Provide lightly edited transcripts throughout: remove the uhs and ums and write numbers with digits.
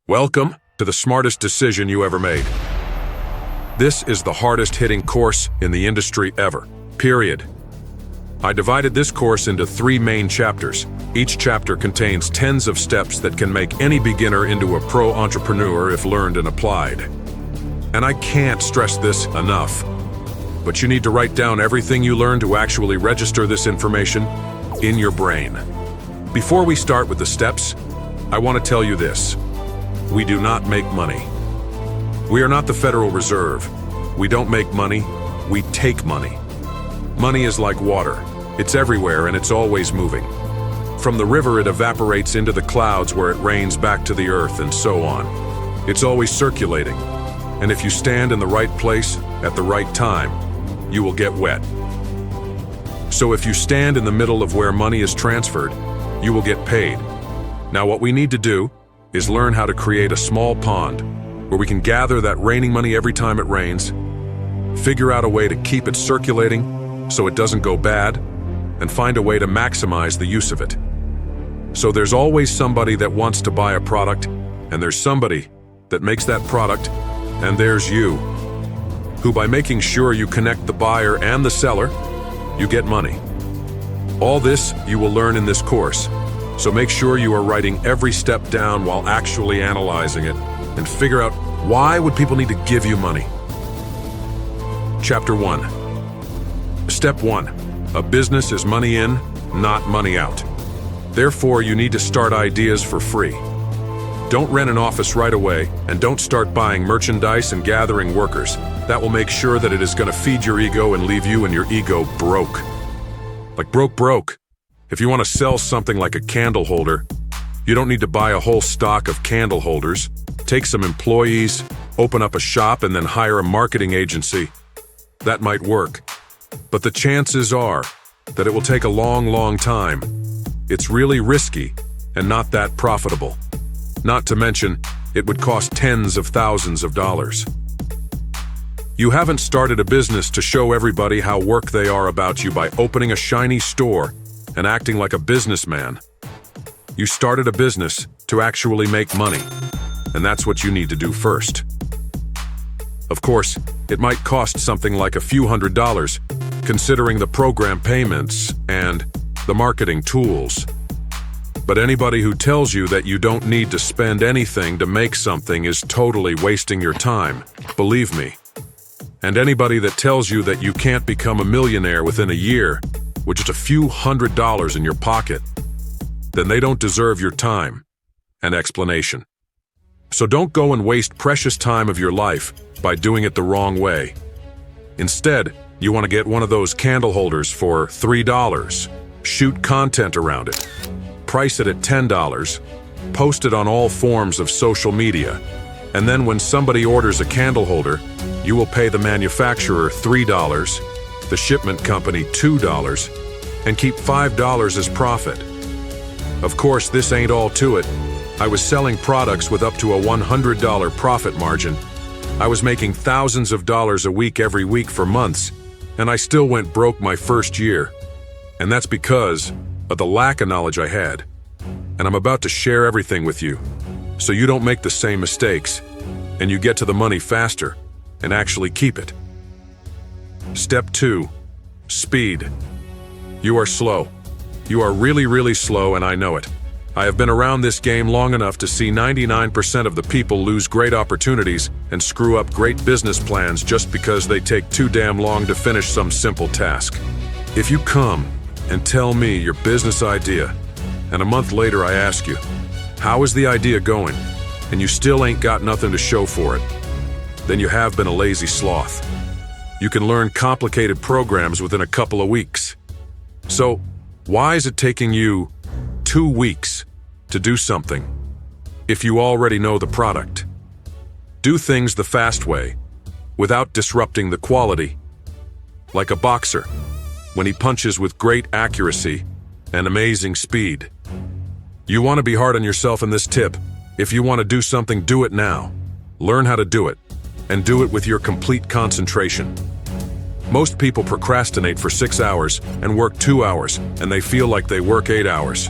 Welcome to the smartest decision you ever made. This is the hardest hitting course in the industry ever, period. I divided this course into 3 main chapters. Each chapter contains tens of steps that can make any beginner into a pro entrepreneur if learned and applied. And I can't stress this enough, but you need to write down everything you learn to actually register this information in your brain. Before we start with the steps, I want to tell you this. We do not make money. We are not the Federal Reserve. We don't make money, we take money. Money is like water. It's everywhere and it's always moving. From the river it evaporates into the clouds where it rains back to the earth and so on. It's always circulating. And if you stand in the right place at the right time, you will get wet. So if you stand in the middle of where money is transferred, you will get paid. Now what we need to do is learn how to create a small pond where we can gather that raining money every time it rains, figure out a way to keep it circulating so it doesn't go bad, and find a way to maximize the use of it. So there's always somebody that wants to buy a product, and there's somebody that makes that product, and there's you, who by making sure you connect the buyer and the seller, you get money. All this you will learn in this course. So make sure you are writing every step down while actually analyzing it and figure out why would people need to give you money. Chapter 1. Step 1. A business is money in, not money out. Therefore, you need to start ideas for free. Don't rent an office right away and don't start buying merchandise and gathering workers. That will make sure that it is going to feed your ego and leave you and your ego broke. Like broke. If you want to sell something like a candle holder, you don't need to buy a whole stock of candle holders, take some employees, open up a shop, and then hire a marketing agency. That might work, but the chances are that it will take a long time. It's really risky and not that profitable. Not to mention, it would cost tens of thousands of dollars. You haven't started a business to show everybody how worked they are about you by opening a shiny store and acting like a businessman. You started a business to actually make money, and that's what you need to do first. Of course, it might cost something like a few $100s, considering the program payments and the marketing tools. But anybody who tells you that you don't need to spend anything to make something is totally wasting your time, believe me. And anybody that tells you that you can't become a millionaire within a year with just a few $100s in your pocket, then they don't deserve your time and explanation. So don't go and waste precious time of your life by doing it the wrong way. Instead, you want to get one of those candle holders for $3, shoot content around it, price it at $10, post it on all forms of social media, and then when somebody orders a candle holder, you will pay the manufacturer $3, the shipment company $2, and keep $5 as profit. Of course, this ain't all to it. I was selling products with up to a $100 profit margin. I was making thousands of dollars a week every week for months, and I still went broke my first year. And that's because of the lack of knowledge I had. And I'm about to share everything with you, so you don't make the same mistakes, and you get to the money faster and actually keep it. Step 2. Speed. You are slow. You are really slow, and I know it. I have been around this game long enough to see 99% of the people lose great opportunities and screw up great business plans just because they take too damn long to finish some simple task. If you come and tell me your business idea, and a month later I ask you, how is the idea going, and you still ain't got nothing to show for it, then you have been a lazy sloth. You can learn complicated programs within a couple of weeks. So, why is it taking you 2 weeks to do something if you already know the product? Do things the fast way, without disrupting the quality. Like a boxer, when he punches with great accuracy and amazing speed. You want to be hard on yourself in this tip. If you want to do something, do it now. Learn how to do it, and do it with your complete concentration. Most people procrastinate for 6 hours and work 2 hours, and they feel like they work 8 hours.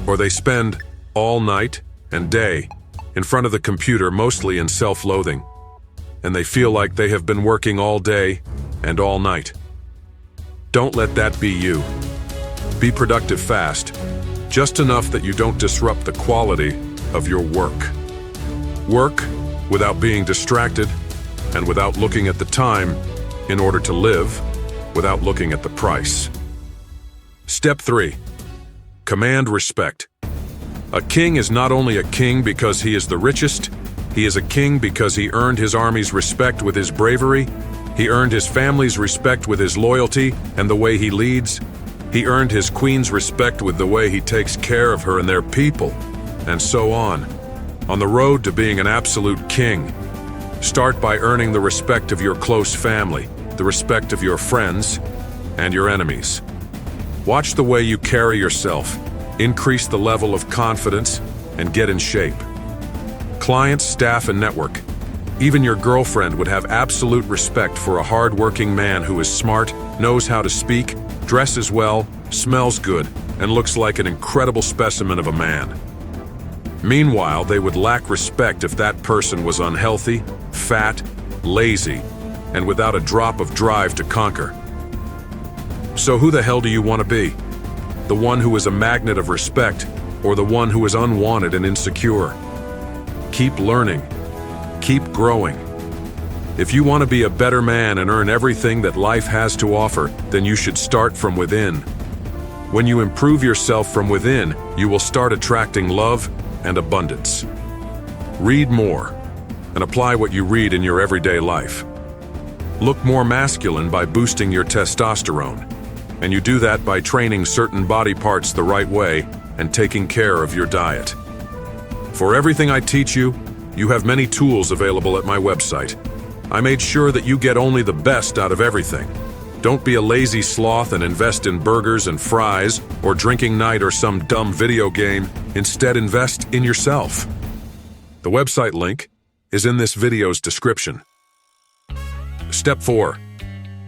Or they spend all night and day in front of the computer, mostly in self-loathing, and they feel like they have been working all day and all night. Don't let that be you. Be productive fast, just enough that you don't disrupt the quality of your work. Work without being distracted and without looking at the time in order to live without looking at the price. Step 3. Command respect. A king is not only a king because he is the richest, he is a king because he earned his army's respect with his bravery, he earned his family's respect with his loyalty and the way he leads, he earned his queen's respect with the way he takes care of her and their people, and so on. On the road to being an absolute king, start by earning the respect of your close family, the respect of your friends, and your enemies. Watch the way you carry yourself, increase the level of confidence, and get in shape. Clients, staff, and network. Even your girlfriend would have absolute respect for a hard-working man who is smart, knows how to speak, dresses well, smells good, and looks like an incredible specimen of a man. Meanwhile, they would lack respect if that person was unhealthy, fat, lazy, and without a drop of drive to conquer. So who the hell do you want to be? The one who is a magnet of respect, or the one who is unwanted and insecure? Keep learning. Keep growing. If you want to be a better man and earn everything that life has to offer, then you should start from within. When you improve yourself from within, you will start attracting love and abundance. Read more and apply what you read in your everyday life. Look more masculine by boosting your testosterone, and you do that by training certain body parts the right way and taking care of your diet. For everything I teach you, you have many tools available at my website. I made sure that you get only the best out of everything. Don't be a lazy sloth and invest in burgers and fries or drinking night or some dumb video game. Instead, invest in yourself. The website link is in this video's description. Step 4.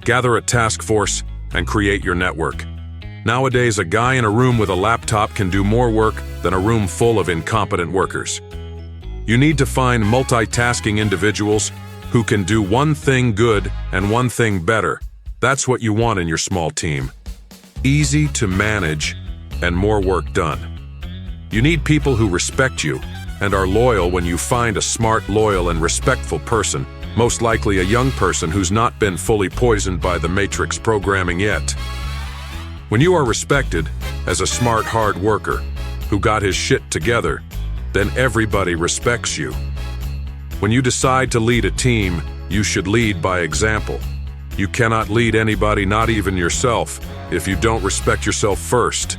Gather a task force and create your network. Nowadays, a guy in a room with a laptop can do more work than a room full of incompetent workers. You need to find multitasking individuals who can do one thing good and one thing better. That's what you want in your small team. Easy to manage and more work done. You need people who respect you and are loyal. When you find a smart, loyal, and respectful person, most likely a young person who's not been fully poisoned by the Matrix programming yet. When you are respected as a smart, hard worker who got his shit together, then everybody respects you. When you decide to lead a team, you should lead by example. You cannot lead anybody, not even yourself, if you don't respect yourself first.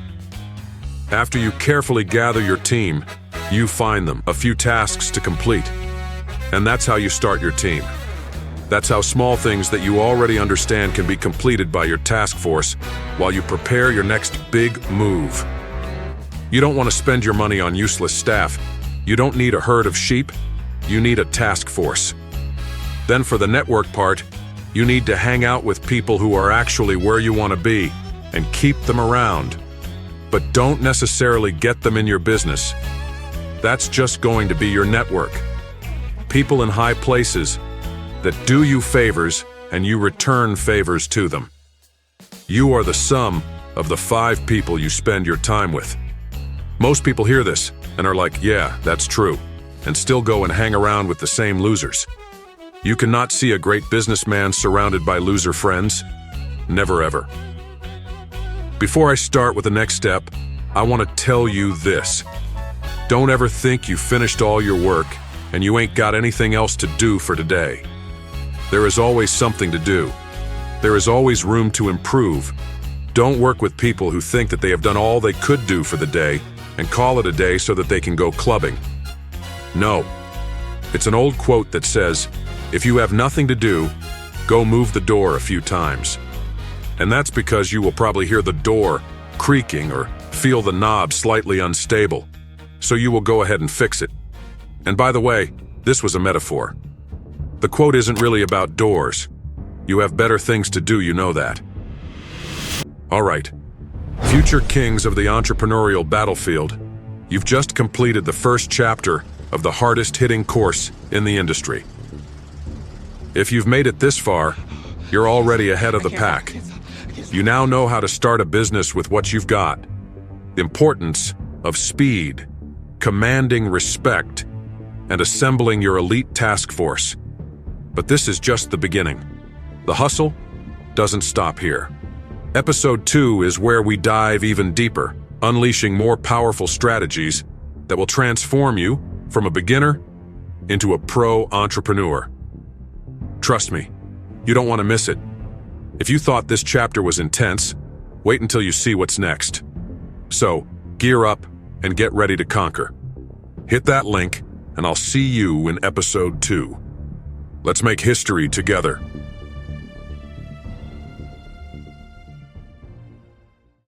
After you carefully gather your team, you find them a few tasks to complete. And that's how you start your team. That's how small things that you already understand can be completed by your task force while you prepare your next big move. You don't want to spend your money on useless staff. You don't need a herd of sheep. You need a task force. Then for the network part, you need to hang out with people who are actually where you want to be and keep them around. But don't necessarily get them in your business. That's just going to be your network. People in high places that do you favors and you return favors to them. You are the sum of the 5 people you spend your time with. Most people hear this and are like, yeah, that's true, and still go and hang around with the same losers. You cannot see a great businessman surrounded by loser friends. Never ever. Before I start with the next step, I want to tell you this. Don't ever think you finished all your work and you ain't got anything else to do for today. There is always something to do. There is always room to improve. Don't work with people who think that they have done all they could do for the day and call it a day so that they can go clubbing. No. It's an old quote that says, if you have nothing to do, go move the door a few times. And that's because you will probably hear the door creaking or feel the knob slightly unstable. So you will go ahead and fix it. And by the way, this was a metaphor. The quote isn't really about doors. You have better things to do, you know that. All right. Future kings of the entrepreneurial battlefield, you've just completed the first chapter of the hardest-hitting course in the industry. If you've made it this far, you're already ahead of the pack. You now know how to start a business with what you've got. The importance of speed, commanding respect, and assembling your elite task force. But this is just the beginning. The hustle doesn't stop here. Episode 2 is where we dive even deeper, unleashing more powerful strategies that will transform you from a beginner into a pro entrepreneur. Trust me, you don't want to miss it. If you thought this chapter was intense, wait until you see what's next. So, gear up and get ready to conquer. Hit that link, and I'll see you in episode 2. Let's make history together.